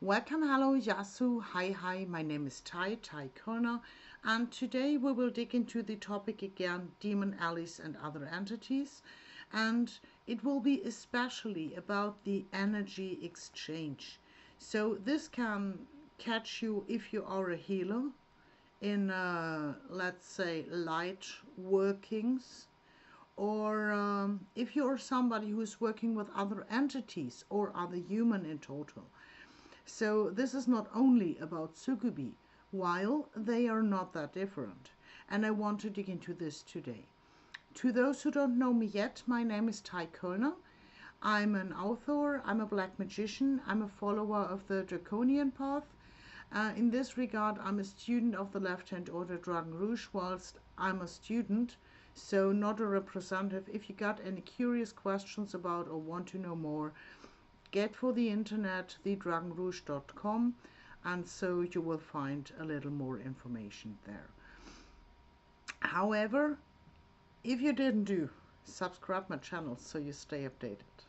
Welcome, hello, Yasu, hi, my name is Tai Körner, and today we will dig into the topic again, demon allies and other entities, and it will be especially about the energy exchange. So this can catch you if you are a healer in, let's say, light workings, or if you're somebody who's working with other entities or other human in total. So this is not only about sukubi, while they are not that different. And I want to dig into this today. To those who don't know me yet, my name is Tai Körner. I'm an author, I'm a black magician, I'm a follower of the draconian path. In this regard, I'm a student of the left-hand Order Dragon Rouge, whilst I'm a student, so not a representative. If you got any curious questions about or want to know more, get for the internet thedragonrouge.com, and so you will find a little more information there. However, if you didn't do, subscribe my channel so you stay updated.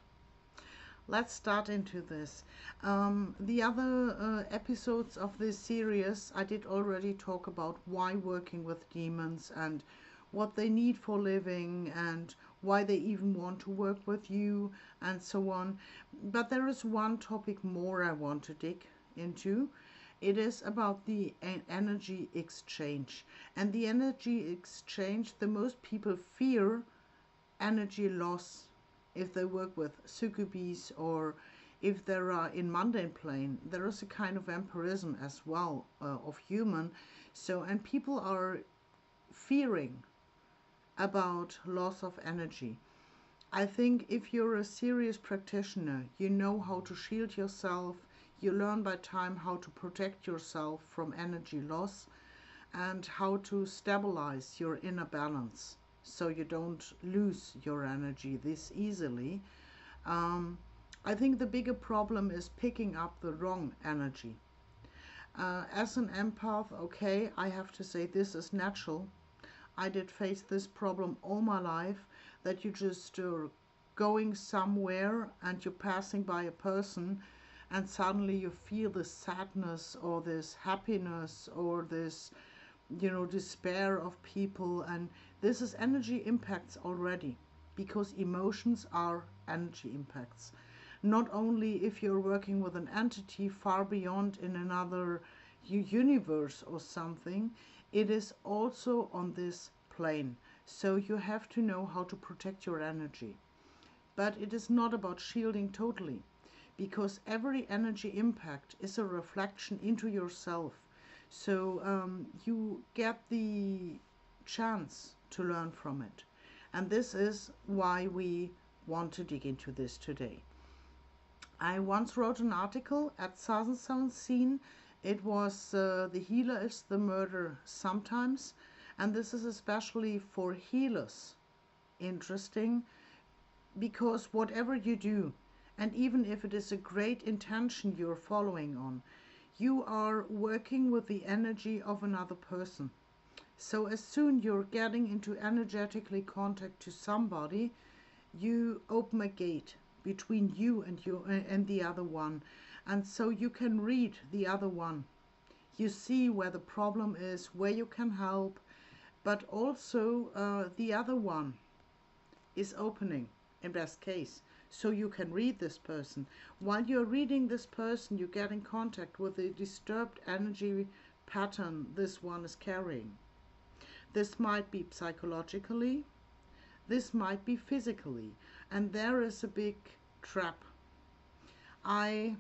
Let's start into this. The other episodes of this series, I did already talk about why working with demons and what they need for living and why they even want to work with you and so on. But there is one topic more I want to dig into. It is about the energy exchange. And the energy exchange, the most people fear energy loss if they work with succubes, or if there are in mundane plane, there is a kind of vampirism as well of human. So, and people are fearing about loss of energy. I think if you're a serious practitioner, you know how to shield yourself, you learn by time how to protect yourself from energy loss and how to stabilize your inner balance so you don't lose your energy this easily. I think the bigger problem is picking up the wrong energy. As an empath, okay, I have to say this is natural. I did face this problem all my life, that you just going somewhere and you're passing by a person and suddenly you feel this sadness or this happiness or this, despair of people, and this is energy impacts already, because emotions are energy impacts. Not only if you're working with an entity far beyond in another universe or something, it is also on this plane. So you have to know how to protect your energy. But it is not about shielding totally, because every energy impact is a reflection into yourself. So you get the chance to learn from it. And this is why we want to dig into this today. I once wrote an article at 2017. It was The Healer is the Murderer Sometimes. And this is especially for healers interesting, because whatever you do, and even if it is a great intention you're following on, you are working with the energy of another person. So as soon you're getting into energetically contact to somebody, you open a gate between you and the other one, and so you can read the other one. You see where the problem is, where you can help, but also the other one is opening in best case, so you can read this person. While you're reading this person, you get in contact with the disturbed energy pattern this one is carrying. This might be psychologically, this might be physically, and there is a big trap. I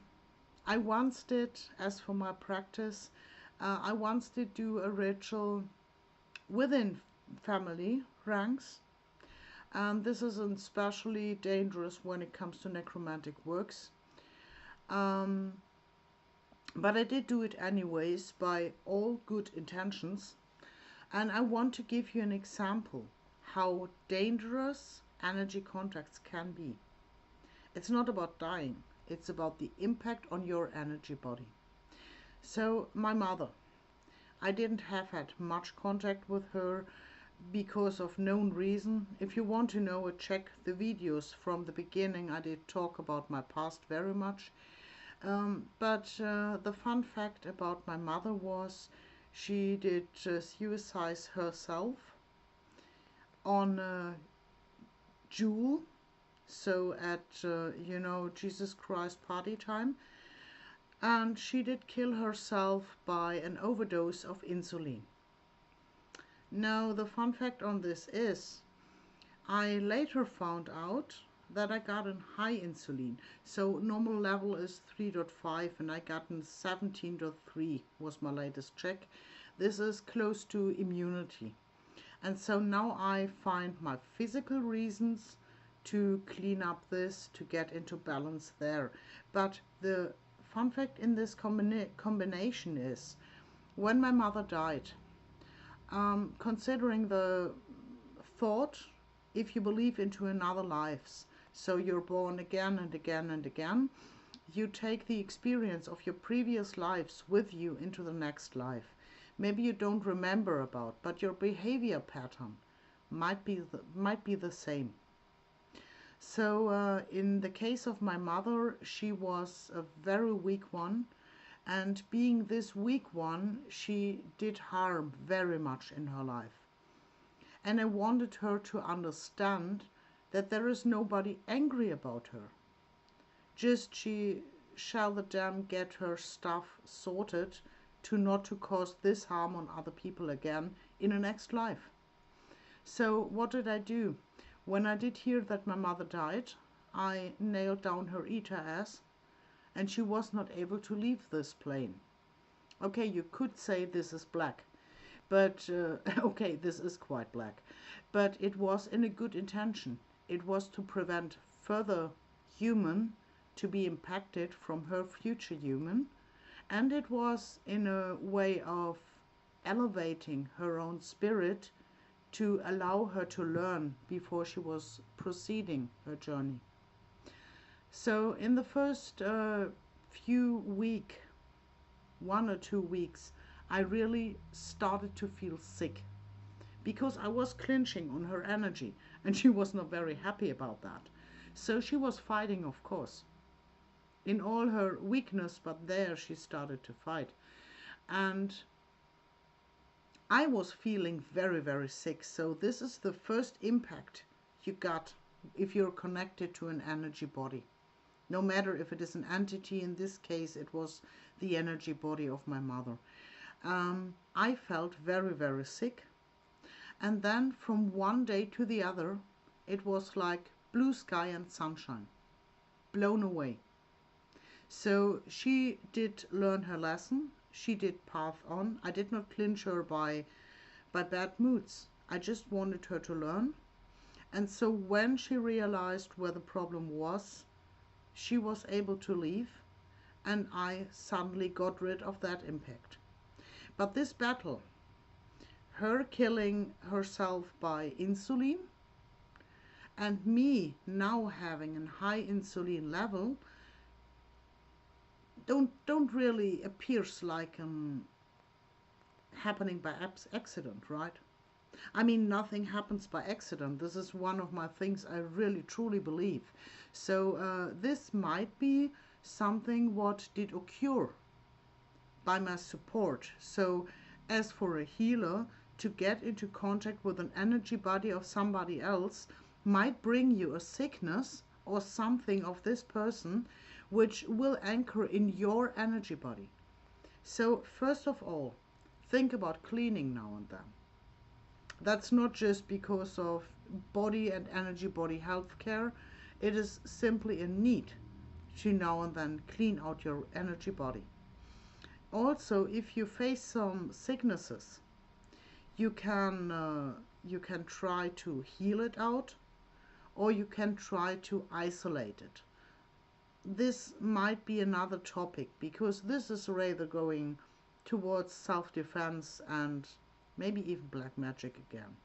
once did, as for my practice, I once did do a ritual within family ranks. And this is especially dangerous when it comes to necromantic works. But I did do it anyways by all good intentions. And I want to give you an example how dangerous energy contacts can be. It's not about dying. It's about the impact on your energy body. So my mother, I didn't have had much contact with her because of known reason. If you want to know, check the videos from the beginning. I did talk about my past very much. But the fun fact about my mother was she did suicide herself on Xul, so at Jesus Christ party time, and she did kill herself by an overdose of insulin. Now the fun fact on this is I later found out that I got a high insulin. So normal level is 3.5 and I got 17.3 was my latest check. This is close to immunity. And so now I find my physical reasons to clean up this, to get into balance there. But the fun fact in this combination is when my mother died, considering the thought, if you believe into another lives, so you're born again and again and again, you take the experience of your previous lives with you into the next life. Maybe you don't remember about, but your behavior pattern might be the same. So in the case of my mother, she was a very weak one, and being this weak one, she did harm very much in her life. And I wanted her to understand that there is nobody angry about her. Just she shall the damn get her stuff sorted to not to cause this harm on other people again in the next life. So what did I do? When I did hear that my mother died, I nailed down her eater ass, and she was not able to leave this plane. Okay, you could say this is black. But, okay, this is quite black. But it was in a good intention. It was to prevent further human to be impacted from her future human. And it was in a way of elevating her own spirit to allow her to learn before she was proceeding her journey. So in the first few weeks, 1 or 2 weeks, I really started to feel sick because I was clinching on her energy and she was not very happy about that. So she was fighting, of course, in all her weakness, but there she started to fight. And I was feeling very, very sick. So this is the first impact you got if you're connected to an energy body. No matter if it is an entity, in this case it was the energy body of my mother. I felt very, very sick. And then from one day to the other, it was like blue sky and sunshine, blown away. So she did learn her lesson. She did path on. I did not clinch her by bad moods. I just wanted her to learn. And so when she realized where the problem was, she was able to leave, and I suddenly got rid of that impact. But this battle, her killing herself by insulin and me now having a high insulin level, don't really appears like happening by accident, right? I mean, nothing happens by accident. This is one of my things I really truly believe. So this might be something what did occur by my support. So as for a healer, to get into contact with an energy body of somebody else might bring you a sickness or something of this person which will anchor in your energy body. So first of all, think about cleaning now and then. That's not just because of body and energy body health care. It is simply a need to now and then clean out your energy body. Also, if you face some sicknesses, you can try to heal it out, or you can try to isolate it. This might be another topic, because this is rather going towards self-defense and maybe even black magic again.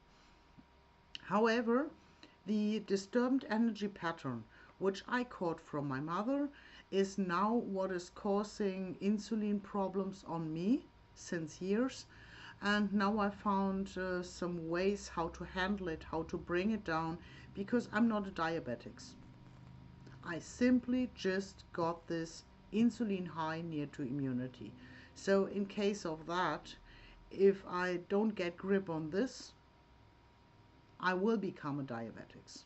However, the disturbed energy pattern, which I caught from my mother, is now what is causing insulin problems on me since years. And now I found some ways how to handle it, how to bring it down, because I'm not a diabetic. I simply just got this insulin high near to immunity. So in case of that, if I don't get grip on this, I will become a diabetic,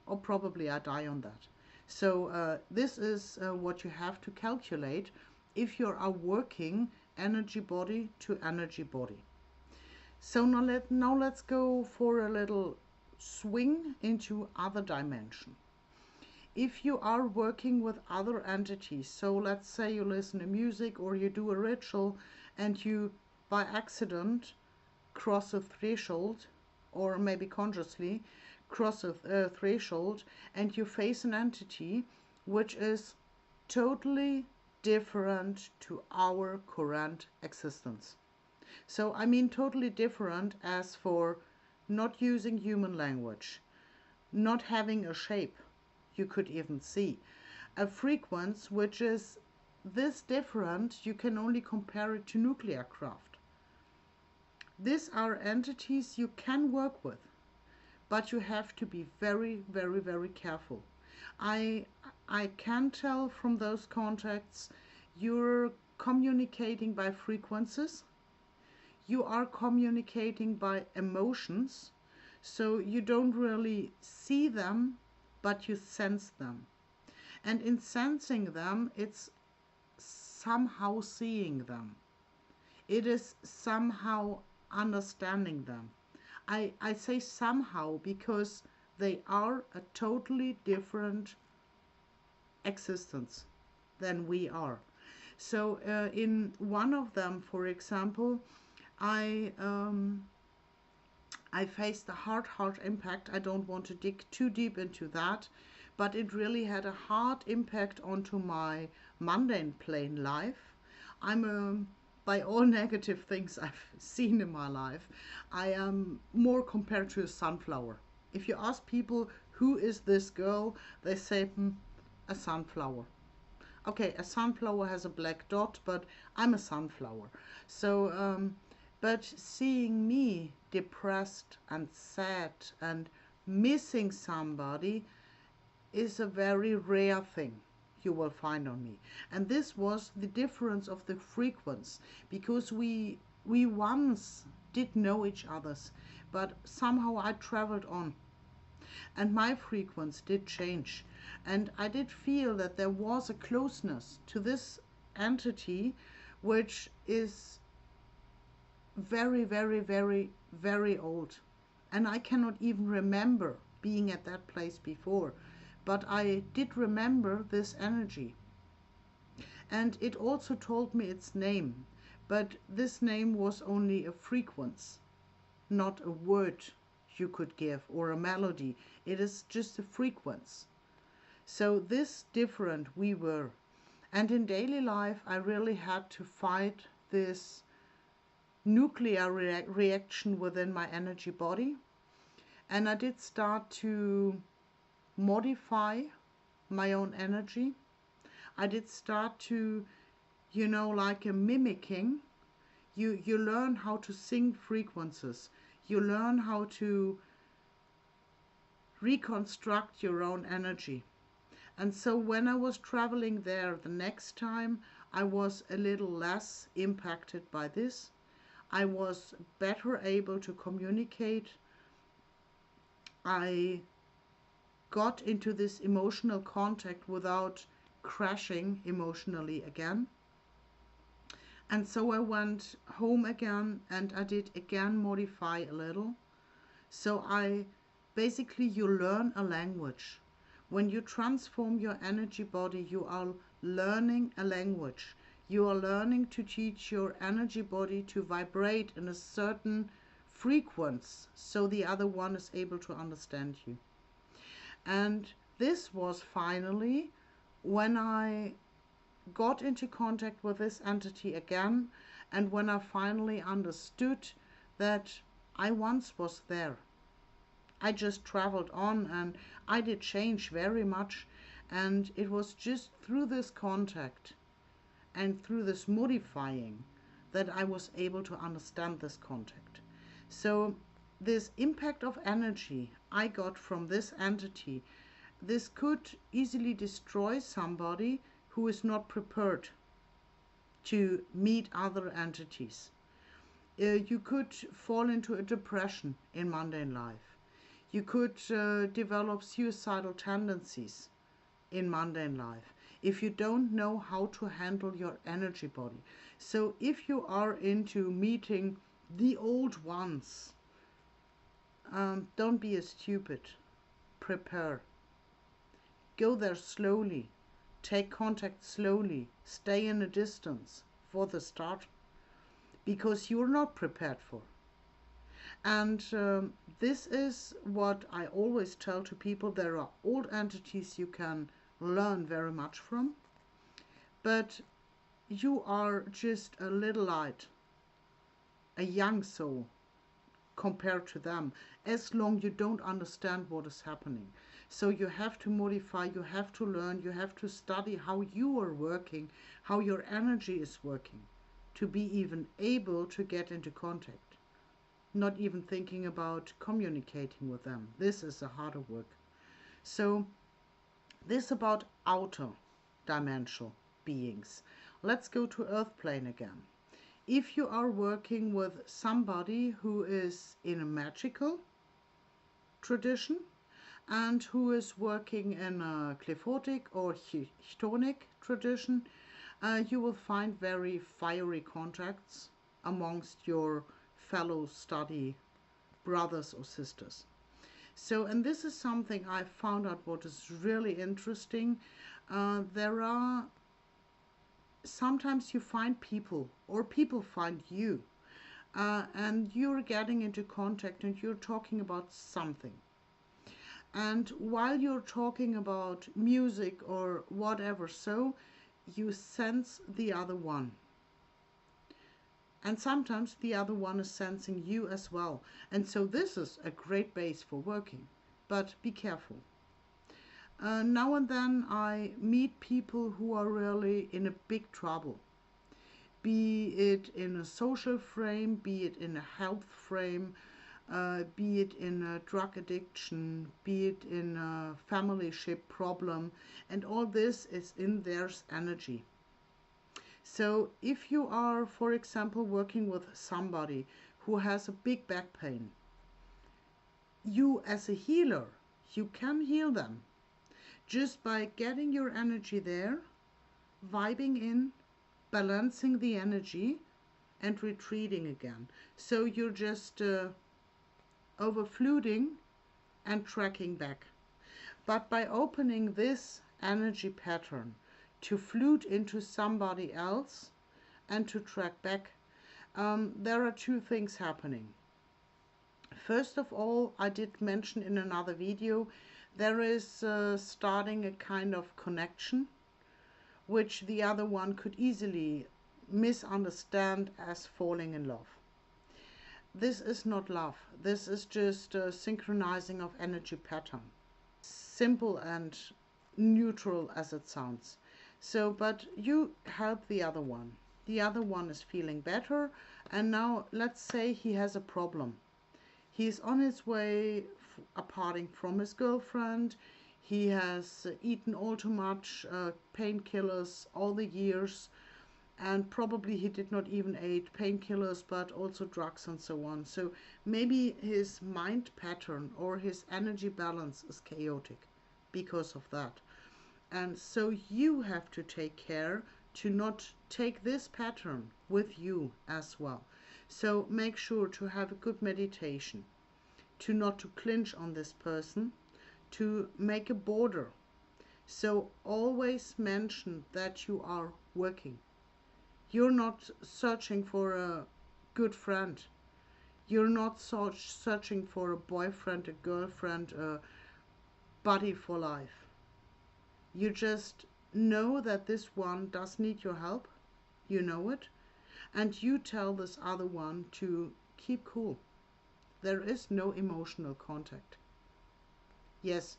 or probably I die on that. So this is what you have to calculate if you are working energy body to energy body. So now let's go for a little swing into other dimension. If you are working with other entities, so let's say you listen to music or you do a ritual and you by accident cross a threshold, or maybe consciously cross a threshold, and you face an entity which is totally different to our current existence. So I mean totally different as for not using human language, not having a shape you could even see, a frequency which is this different, you can only compare it to nuclear craft. These are entities you can work with, but you have to be very, very, very careful. I can tell from those contacts you're communicating by frequencies, you are communicating by emotions, so you don't really see them, but you sense them. And in sensing them, it's somehow seeing them. It is somehow understanding them. I say somehow because they are a totally different existence than we are. So in one of them, for example, I faced a hard impact. I don't want to dig too deep into that, but it really had a hard impact onto my mundane plane life. By all negative things I've seen in my life, I am more compared to a sunflower. If you ask people, who is this girl? They say, a sunflower. Okay, a sunflower has a black dot, but I'm a sunflower. So, but seeing me depressed and sad and missing somebody is a very rare thing you will find on me. And this was the difference of the frequency, because we once did know each other's, but somehow I traveled on and my frequency did change, and I did feel that there was a closeness to this entity which is very, very, very, very old, and I cannot even remember being at that place before, but I did remember this energy. And it also told me its name, but this name was only a frequency, not a word you could give or a melody. It is just a frequency. So this different we were. And in daily life I really had to fight this nuclear reaction within my energy body. And I did start to modify my own energy. I did start to, like a mimicking. You learn how to sing frequencies. You learn how to reconstruct your own energy. And so when I was traveling there the next time, I was a little less impacted by this. I was better able to communicate. I got into this emotional contact without crashing emotionally again. And so I went home again and I did again modify a little. So you learn a language. When you transform your energy body, you are learning a language. You are learning to teach your energy body to vibrate in a certain frequency so the other one is able to understand you. And this was finally when I got into contact with this entity again, and when I finally understood that I once was there. I just traveled on and I did change very much, and it was just through this contact and through this modifying that I was able to understand this contact. So this impact of energy I got from this entity, this could easily destroy somebody who is not prepared to meet other entities. You could fall into a depression in mundane life. You could develop suicidal tendencies in mundane life if you don't know how to handle your energy body. So if you are into meeting the old ones, don't be a stupid. Prepare. Go there slowly. Take contact slowly. Stay in a distance for the start, because you're not prepared for. And this is what I always tell to people. There are old entities you can learn very much from, but you are just a little light, a young soul compared to them, as long you don't understand what is happening. So you have to modify, you have to learn, you have to study how you are working, how your energy is working, to be even able to get into contact. Not even thinking about communicating with them. This is a harder work. So this about outer dimensional beings. Let's go to earth plane again. If you are working with somebody who is in a magical tradition and who is working in a cliphotic or chthonic tradition, you will find very fiery contacts amongst your fellow study brothers or sisters. So, and this is something I found out what is really interesting. There are sometimes you find people or people find you, and you're getting into contact and you're talking about something. And while you're talking about music or whatever, so you sense the other one. And sometimes the other one is sensing you as well. And so this is a great base for working. But be careful. Now and then I meet people who are really in a big trouble. Be it in a social frame, be it in a health frame, be it in a drug addiction, be it in a familyship problem. And all this is in their energy. So if you are, for example, working with somebody who has a big back pain, you as a healer, you can heal them just by getting your energy there, vibing in, balancing the energy and retreating again. So you're just overfluting and tracking back. But by opening this energy pattern to flute into somebody else and to track back, there are two things happening. First of all, I did mention in another video, there is starting a kind of connection which the other one could easily misunderstand as falling in love. This is not love. This is just a synchronizing of energy pattern. Simple and neutral as it sounds. So, but you help the other one. The other one is feeling better, and now let's say he has a problem. He's on his way parting from his girlfriend. He has eaten all too much painkillers all the years, and probably he did not even eat painkillers but also drugs and so on. So maybe his mind pattern or his energy balance is chaotic because of that. And so you have to take care to not take this pattern with you as well. So make sure to have a good meditation, to not to clinch on this person, to make a border. So always mention that you are working. You're not searching for a good friend. You're not searching for a boyfriend, a girlfriend, a buddy for life. You just know that this one does need your help. You know it. And you tell this other one to keep cool. There is no emotional contact. Yes,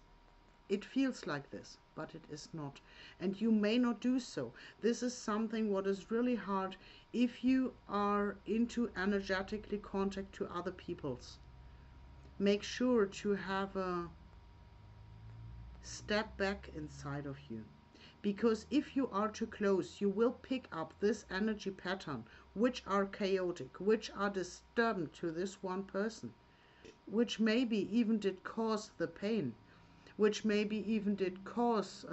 it feels like this, but it is not. And you may not do so. This is something what is really hard if you are into energetically contact to other people's. Make sure to have a step back inside of you. Because if you are too close, you will pick up this energy pattern, which are chaotic, which are disturbing to this one person, which maybe even did cause the pain, which maybe even did cause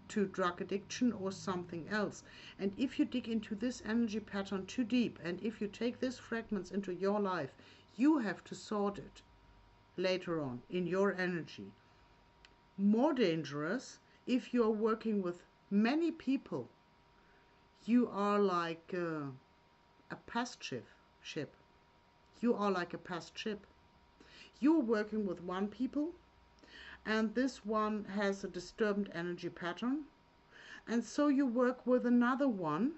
to drug addiction or something else. And if you dig into this energy pattern too deep, and if you take these fragments into your life, you have to sort it later on in your energy. More dangerous if you are working with many people. You are like a past ship. You are like a past ship. You're working with one people, and this one has a disturbed energy pattern, and so you work with another one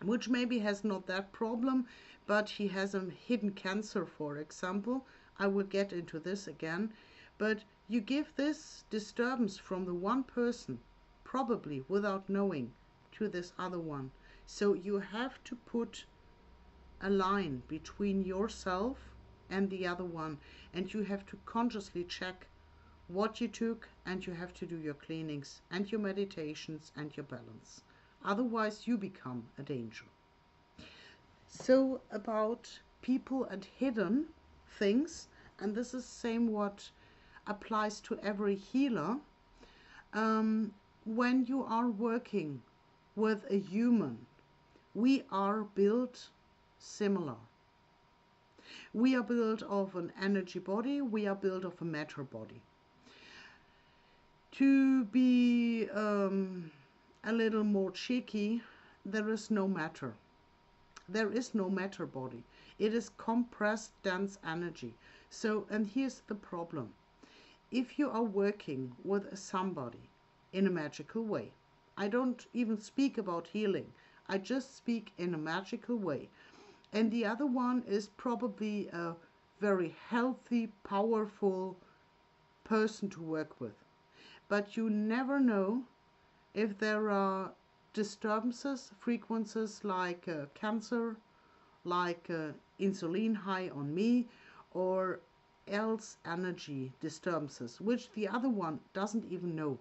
which maybe has not that problem, but he has a hidden cancer, for example. I will get into this again. But you give this disturbance from the one person, probably without knowing, to this other one. So you have to put a line between yourself and the other one, and you have to consciously check what you took, and you have to do your cleanings and your meditations and your balance. Otherwise you become a danger. So about people and hidden things, and this is same what applies to every healer. When you are working with a human, we are built similar. We are built of an energy body, we are built of a matter body. To be a little more cheeky, there is no matter. There is no matter body. It is compressed dense energy. So, and here's the problem. If you are working with somebody in a magical way, I don't even speak about healing, I just speak in a magical way, and the other one is probably a very healthy, powerful person to work with, but you never know if there are disturbances, frequencies like cancer, like insulin high on me, or else energy disturbances, which the other one doesn't even know.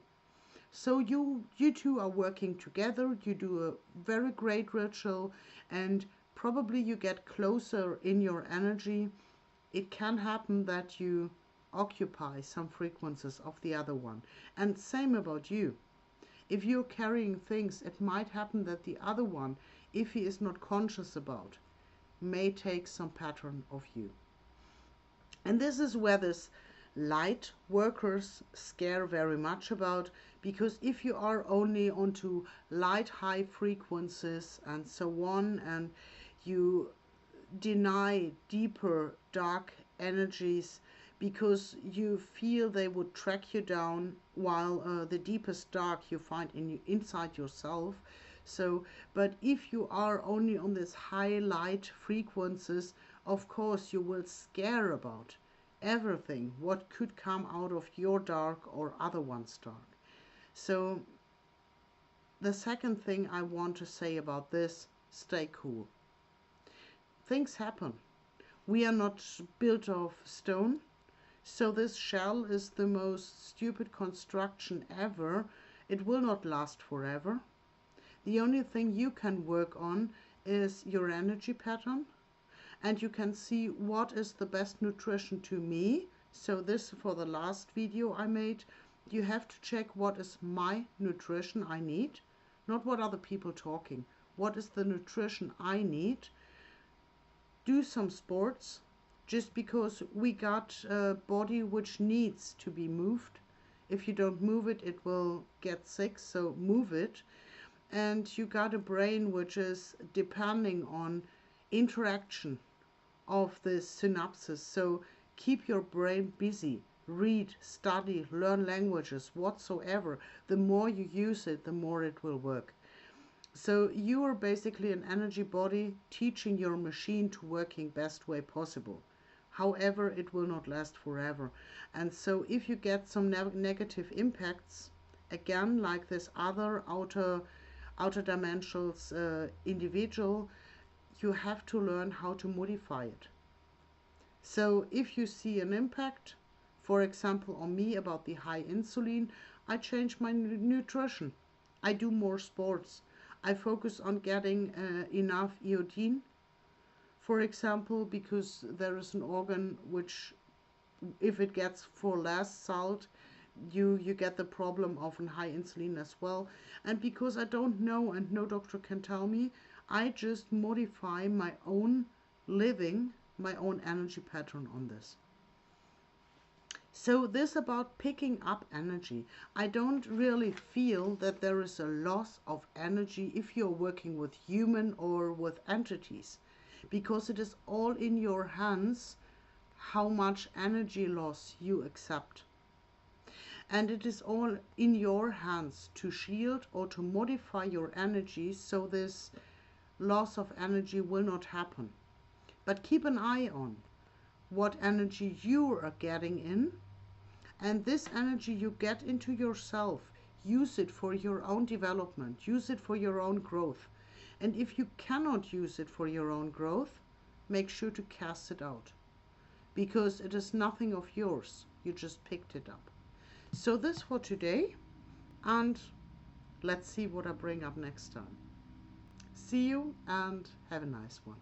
So you two are working together, you do a very great ritual, and probably you get closer in your energy. It can happen that you occupy some frequencies of the other one. And same about you. If you're carrying things, it might happen that the other one, if he is not conscious about, may take some pattern of you. And this is where this light workers scare very much about, because if you are only onto light high frequencies and so on, and you deny deeper dark energies because you feel they would track you down, while the deepest dark you find inside yourself. So, but if you are only on this high light frequencies, of course you will scare about everything what could come out of your dark or other one's dark. So the second thing I want to say about this, stay cool. Things happen. We are not built of stone, so this shell is the most stupid construction ever. It will not last forever. The only thing you can work on is your energy pattern, and you can see what is the best nutrition to me. So this, for the last video I made, you have to check what is my nutrition I need, not what other people talking. What is the nutrition I need? Do some sports, just because we got a body which needs to be moved. If you don't move it, it will get sick, so move it. And you got a brain which is depending on interaction of the synapses. So keep your brain busy. Read, study, learn languages, whatsoever. The more you use it, the more it will work. So you are basically an energy body teaching your machine to working best way possible. However, it will not last forever. And so if you get some negative impacts, again, like this other outer dimensionals individual, you have to learn how to modify it. So if you see an impact, for example on me about the high insulin, I change my nutrition. I do more sports. I focus on getting enough iodine, for example, because there is an organ which, if it gets for less salt, you get the problem of a high insulin as well. And because I don't know and no doctor can tell me, I just modify my own living, my own energy pattern on this. So this about picking up energy. I don't really feel that there is a loss of energy if you're working with human or with entities, because it is all in your hands how much energy loss you accept. And it is all in your hands to shield or to modify your energy so this loss of energy will not happen. But keep an eye on what energy you are getting in, and this energy you get into yourself, use it for your own development, use it for your own growth. And if you cannot use it for your own growth, make sure to cast it out, because it is nothing of yours, you just picked it up. So this for today, and let's see what I bring up next time. See you and have a nice one.